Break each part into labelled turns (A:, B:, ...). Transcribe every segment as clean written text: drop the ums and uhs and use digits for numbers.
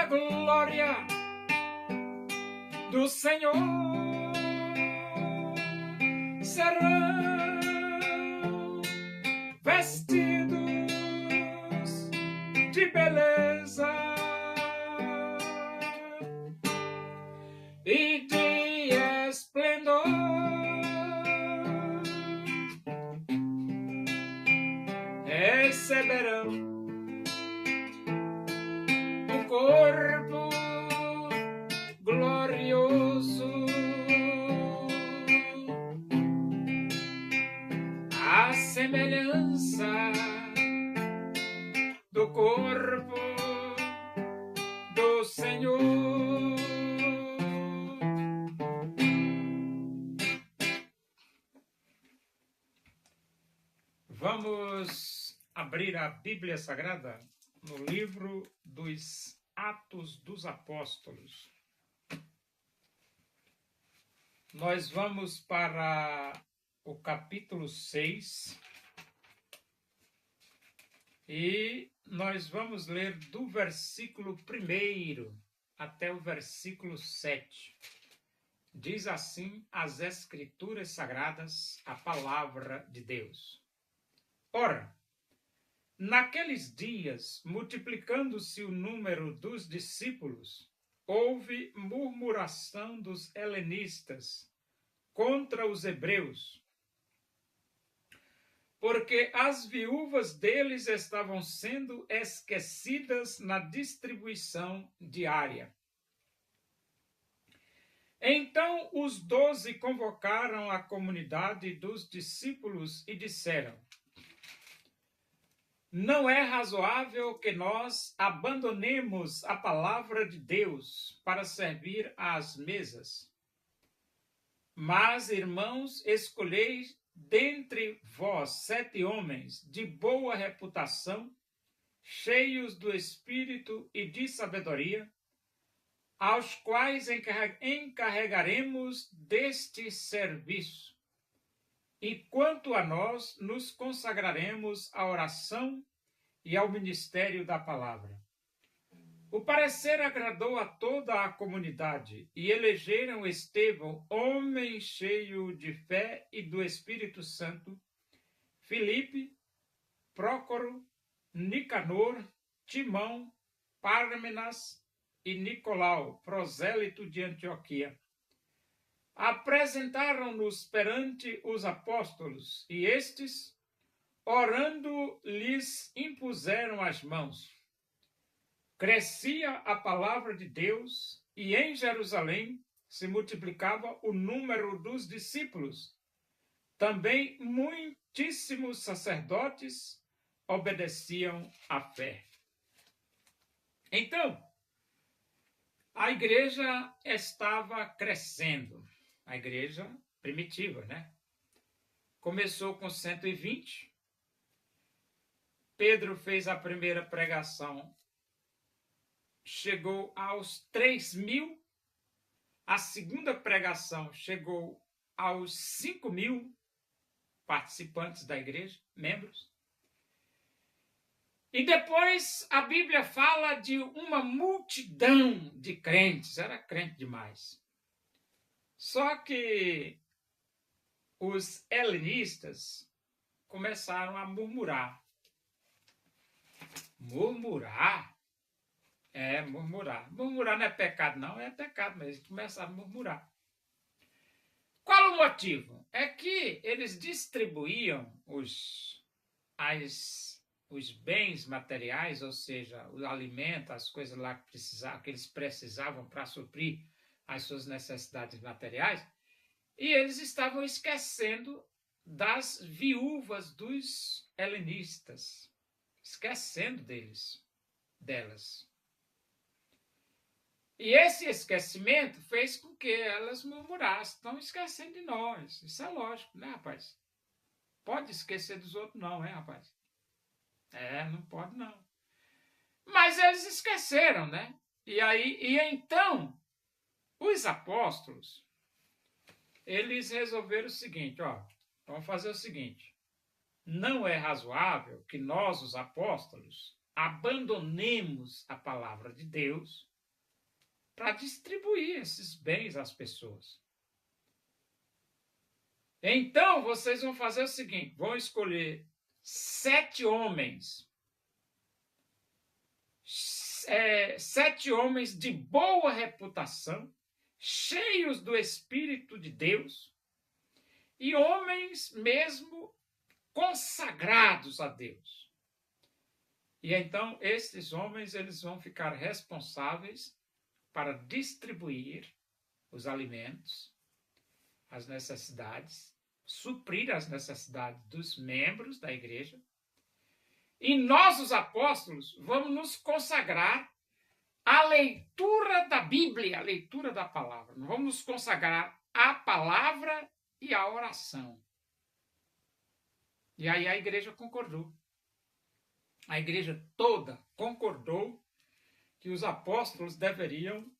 A: a glória do Senhor serão vestidos de beleza e de esplendor. Receberão um corpo glorioso, a semelhança do corpo do Senhor. Vamos abrir a Bíblia Sagrada no livro dos Atos dos Apóstolos. Nós vamos para o capítulo 6 e nós vamos ler do versículo 1 até o versículo 7. Diz assim as Escrituras Sagradas, a palavra de Deus. Ora, naqueles dias, multiplicando-se o número dos discípulos, houve murmuração dos helenistas contra os hebreus, porque as viúvas deles estavam sendo esquecidas na distribuição diária. Então os 12 convocaram a comunidade dos discípulos e disseram: não é razoável que nós abandonemos a palavra de Deus para servir às mesas. Mas, irmãos, escolhei dentre vós 7 homens de boa reputação, cheios do Espírito e de sabedoria, aos quais encarregaremos deste serviço. E quanto a nós, nos consagraremos à oração e ao ministério da palavra. O parecer agradou a toda a comunidade e elegeram Estevão, homem cheio de fé e do Espírito Santo, Filipe, Prócoro, Nicanor, Timão, Pármenas e Nicolau, prosélito de Antioquia. Apresentaram-nos perante os apóstolos, e estes, orando, lhes impuseram as mãos. Crescia a palavra de Deus, e em Jerusalém se multiplicava o número dos discípulos. Também muitíssimos sacerdotes obedeciam à fé. Então, a igreja estava crescendo. A igreja primitiva, né? Começou com 120. Pedro fez a primeira pregação, chegou aos 3.000. A segunda pregação chegou aos 5.000 participantes da igreja, membros. E depois a Bíblia fala de uma multidão de crentes, era crente demais. Só que os helenistas começaram a murmurar. Murmurar? Murmurar. Murmurar não é pecado, não, é pecado, mas eles começaram a murmurar. Qual o motivo? É que eles distribuíam os bens materiais, ou seja, o alimento, as coisas lá que eles precisavam para suprir as suas necessidades materiais, e eles estavam esquecendo das viúvas dos helenistas, esquecendo delas. E esse esquecimento fez com que elas murmurassem, estão esquecendo de nós. Isso é lógico, né, rapaz? Pode esquecer dos outros não, hein, rapaz? Não pode não. Mas eles esqueceram, né? E então, os apóstolos, eles resolveram o seguinte, vamos fazer o seguinte: não é razoável que nós, os apóstolos, abandonemos a palavra de Deus para distribuir esses bens às pessoas. Então, vocês vão fazer o seguinte, vão escolher 7 homens, 7 homens de boa reputação, cheios do Espírito de Deus, e homens mesmo consagrados a Deus. E então, esses homens, eles vão ficar responsáveis para distribuir os alimentos, as necessidades, suprir as necessidades dos membros da igreja. E nós, os apóstolos, vamos nos consagrar à leitura da Bíblia, à leitura da palavra. Nós vamos nos consagrar à palavra e à oração. E aí a igreja concordou. A igreja toda concordou que os apóstolos deveriam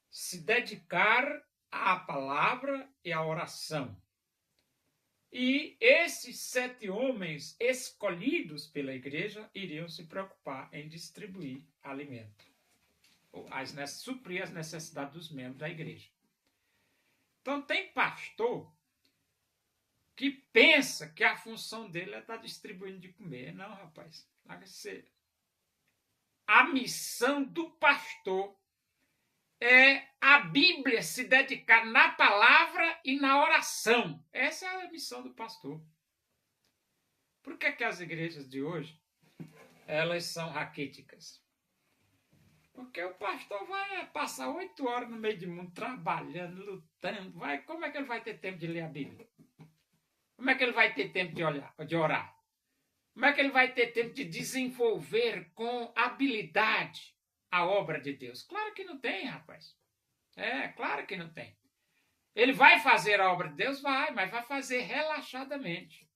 A: se dedicar à palavra e à oração. E esses 7 homens escolhidos pela igreja iriam se preocupar em distribuir alimento, suprir as necessidades dos membros da igreja. Então tem pastor que pensa que a função dele é estar distribuindo de comer. Não, rapaz. A missão do pastor é a Bíblia se dedicar na palavra e na oração. Essa é a missão do pastor. Por que as igrejas de hoje, elas são raquíticas? Porque o pastor vai passar 8 horas no meio do mundo, trabalhando, lutando. Como é que ele vai ter tempo de ler a Bíblia? Como é que ele vai ter tempo de orar? Como é que ele vai ter tempo de desenvolver com habilidade a obra de Deus? Claro que não tem, rapaz. Claro que não tem. Ele vai fazer a obra de Deus? Vai, mas vai fazer relaxadamente.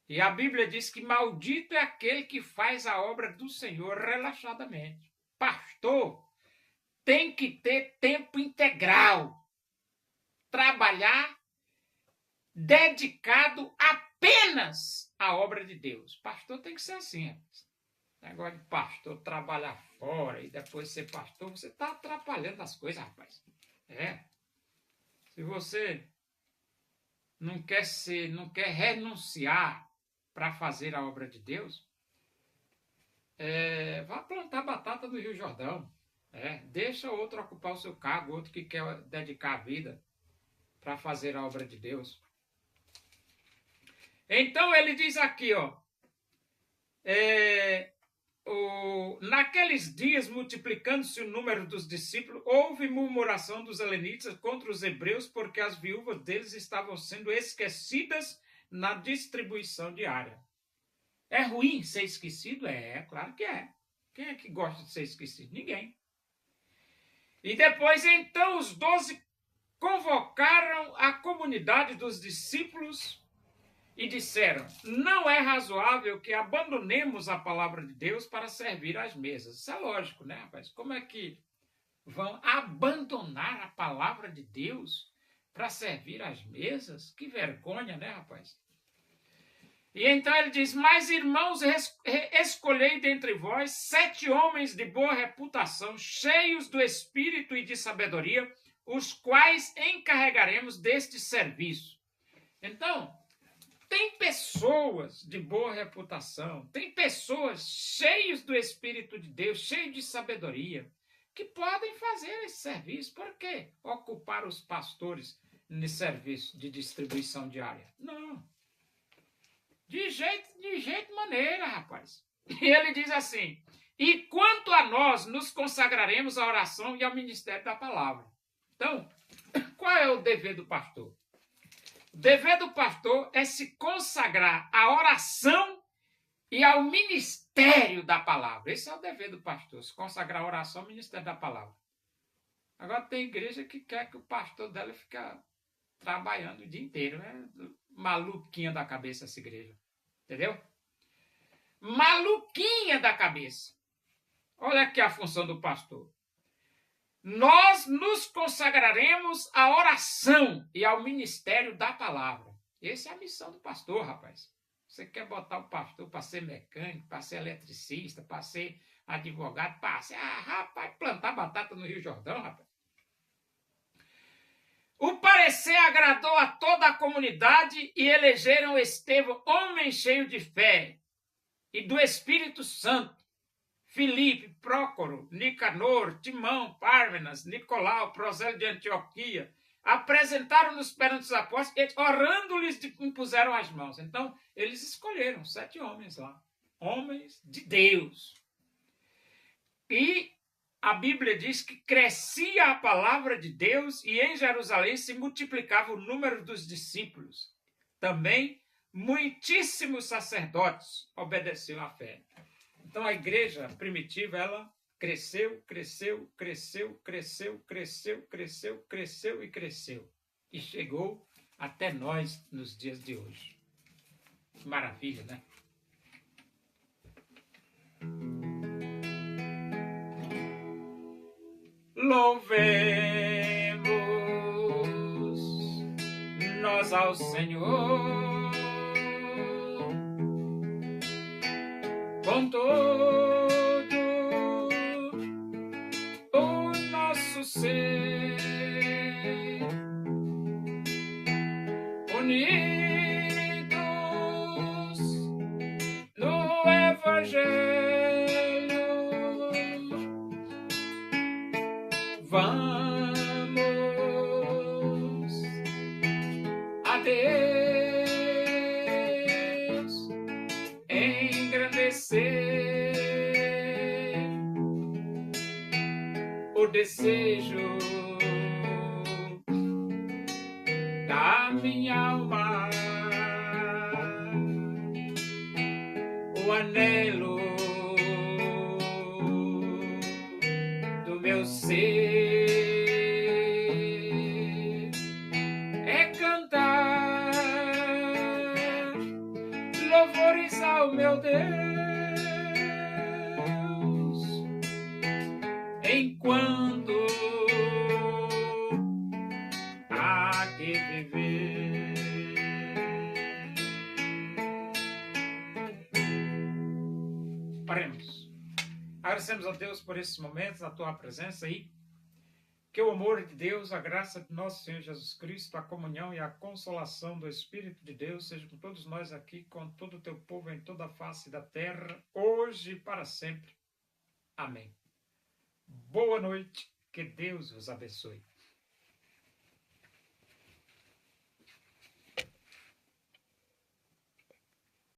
A: E a Bíblia diz que maldito é aquele que faz a obra do Senhor relaxadamente. Pastor tem que ter tempo integral. Trabalhar dedicado apenas à obra de Deus. Pastor tem que ser assim, rapaz. Negócio de pastor trabalhar fora e depois ser pastor, você está atrapalhando as coisas, rapaz. Se você não quer renunciar para fazer a obra de Deus, vá plantar batata no Rio Jordão. Deixa outro ocupar o seu cargo, outro que quer dedicar a vida para fazer a obra de Deus. Então ele diz aqui, naqueles dias, multiplicando-se o número dos discípulos, houve murmuração dos helenitas contra os hebreus, porque as viúvas deles estavam sendo esquecidas na distribuição diária. É ruim ser esquecido? Claro que é. Quem é que gosta de ser esquecido? Ninguém. E depois, então, os 12 convocaram a comunidade dos discípulos e disseram: não é razoável que abandonemos a palavra de Deus para servir às mesas. Isso é lógico, né, rapaz? Como é que vão abandonar a palavra de Deus para servir às mesas? Que vergonha, né, rapaz? E então ele diz: mas irmãos, escolhei dentre vós 7 homens de boa reputação, cheios do Espírito e de sabedoria, os quais encarregaremos deste serviço. Então, tem pessoas de boa reputação, tem pessoas cheias do Espírito de Deus, cheias de sabedoria, que podem fazer esse serviço. Por que ocupar os pastores nesse serviço de distribuição diária? Não. De jeito maneira, rapaz. E ele diz assim: e quanto a nós, nos consagraremos à oração e ao ministério da palavra. Então, qual é o dever do pastor? O dever do pastor é se consagrar à oração e ao ministério da palavra. Esse é o dever do pastor, se consagrar à oração e ao ministério da palavra. Agora tem igreja que quer que o pastor dela fique trabalhando o dia inteiro. Maluquinha da cabeça essa igreja. Entendeu? Maluquinha da cabeça. Olha aqui a função do pastor. Nós nos consagraremos à oração e ao ministério da palavra. Essa é a missão do pastor, rapaz. Você quer botar o pastor para ser mecânico, para ser eletricista, para ser advogado, passe. Ah, rapaz, plantar batata no Rio Jordão, rapaz. O parecer agradou a toda a comunidade e elegeram Estevão, homem cheio de fé e do Espírito Santo. Filipe, Prócoro, Nicanor, Timão, Pármenas, Nicolau, Prosélio de Antioquia, apresentaram-nos perante os apóstolos e, orando-lhes, impuseram as mãos. Então, eles escolheram 7 homens lá, homens de Deus. E a Bíblia diz que crescia a palavra de Deus e em Jerusalém se multiplicava o número dos discípulos. Também muitíssimos sacerdotes obedeciam à fé. Então a igreja primitiva, ela cresceu, cresceu, cresceu, cresceu, cresceu, cresceu, cresceu e cresceu. E chegou até nós nos dias de hoje. Maravilha, né? Louvemos nós ao Senhor com todo o nosso ser, unidos no Evangelho. Vamos a Deus engrandecer o desejo da minha alma, o anelo do meu ser é cantar louvores ao meu Deus enquanto há que viver. Paremos. Agradecemos a Deus por esses momentos, a tua presença aí. Que o amor de Deus, a graça de nosso Senhor Jesus Cristo, a comunhão e a consolação do Espírito de Deus seja com todos nós aqui, com todo o teu povo em toda a face da terra, hoje e para sempre. Amém. Boa noite, que Deus os abençoe.